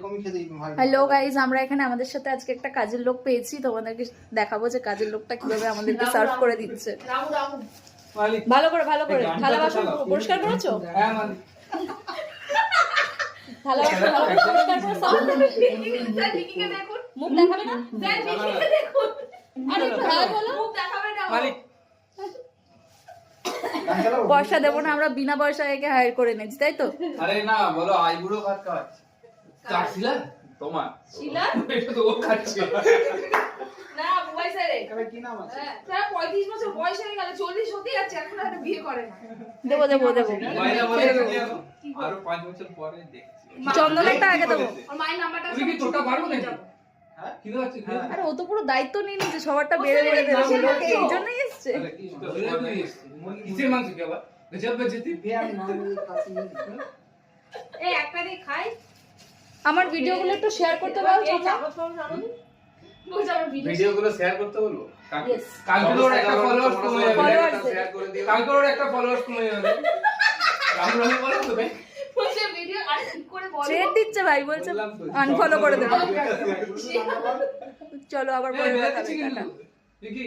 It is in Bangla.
এরকমই খেতে ভাই। হ্যালো গাইস, আমরা এখানে আমাদের সাথে আজকে একটা কাজের লোক পেয়েছি, তোমাদেরকে দেখাবো যে কাজের লোকটা কিভাবে আমাদেরকে সার্ভ করে দিচ্ছে। ভালো করে থালা বাসন পরিষ্কার করেছো? হ্যাঁ মালিক। থালা বাসন ভালো করে পরিষ্কার করেছো? মুখ দেখাবে না? আরে একটু হাই বলো। মালিক পয়সা দেবো না, আমরা বিনা পয়সায় একে হায়ার করে নিয়েছি, তাই তো? আরে না বলো আইবুড়ো ভাত খাওয়াচ্ছি। কাটছিলা তোমার শিলা এটা তো ও খাচ্ছে। না বুবাই স্যারে তবে কি নাম আছে? স্যার 35 বছর বয়স হয়ে গেল, 40 হতে যাচ্ছে, এখন আর বিয়ে করে না। দেবো। মাইনা বলে আরো 5 বছর পরে দেখছি। চন্দনেরটা আগে দেবো। ওর মায়ের নাম্বারটা তুমি কি তোটা পারবো নাকি? হ্যাঁ? কি হচ্ছে? আরে ও তো পুরো দায়িত্ব নিয়ে নিচ্ছে, সবারটা বেড়ে দেবে। সে লোকে এই জন্যই এসছে। কিসের মাংস কি আবার? গজব বেজতি। বিয়ার নাম কাছে এই একটা দিয়ে খাই। আমার ভিডিওগুলো একটু শেয়ার করতে পারো এই তোমরা? চামচ ফামচ আনো নি? বুঝ আমার ভিডিও ভিডিওগুলো শেয়ার করতে বলবো? Yes. কালকে ওর একটা ফলোয়ার্স কমে যাবে। Followers শেয়ার করে দিও। কালকে ওর একটা ফলোয়ার্স কমে যাবে। রাম রাম বলো তো ভাই। বুঝে ভিডিও আরে ঠিক করে বলো। ট্রেড দিচ্ছে ভাই, বলছে আনফলো করে দেবে। চলো আবার পরে কথা হবে। দেখি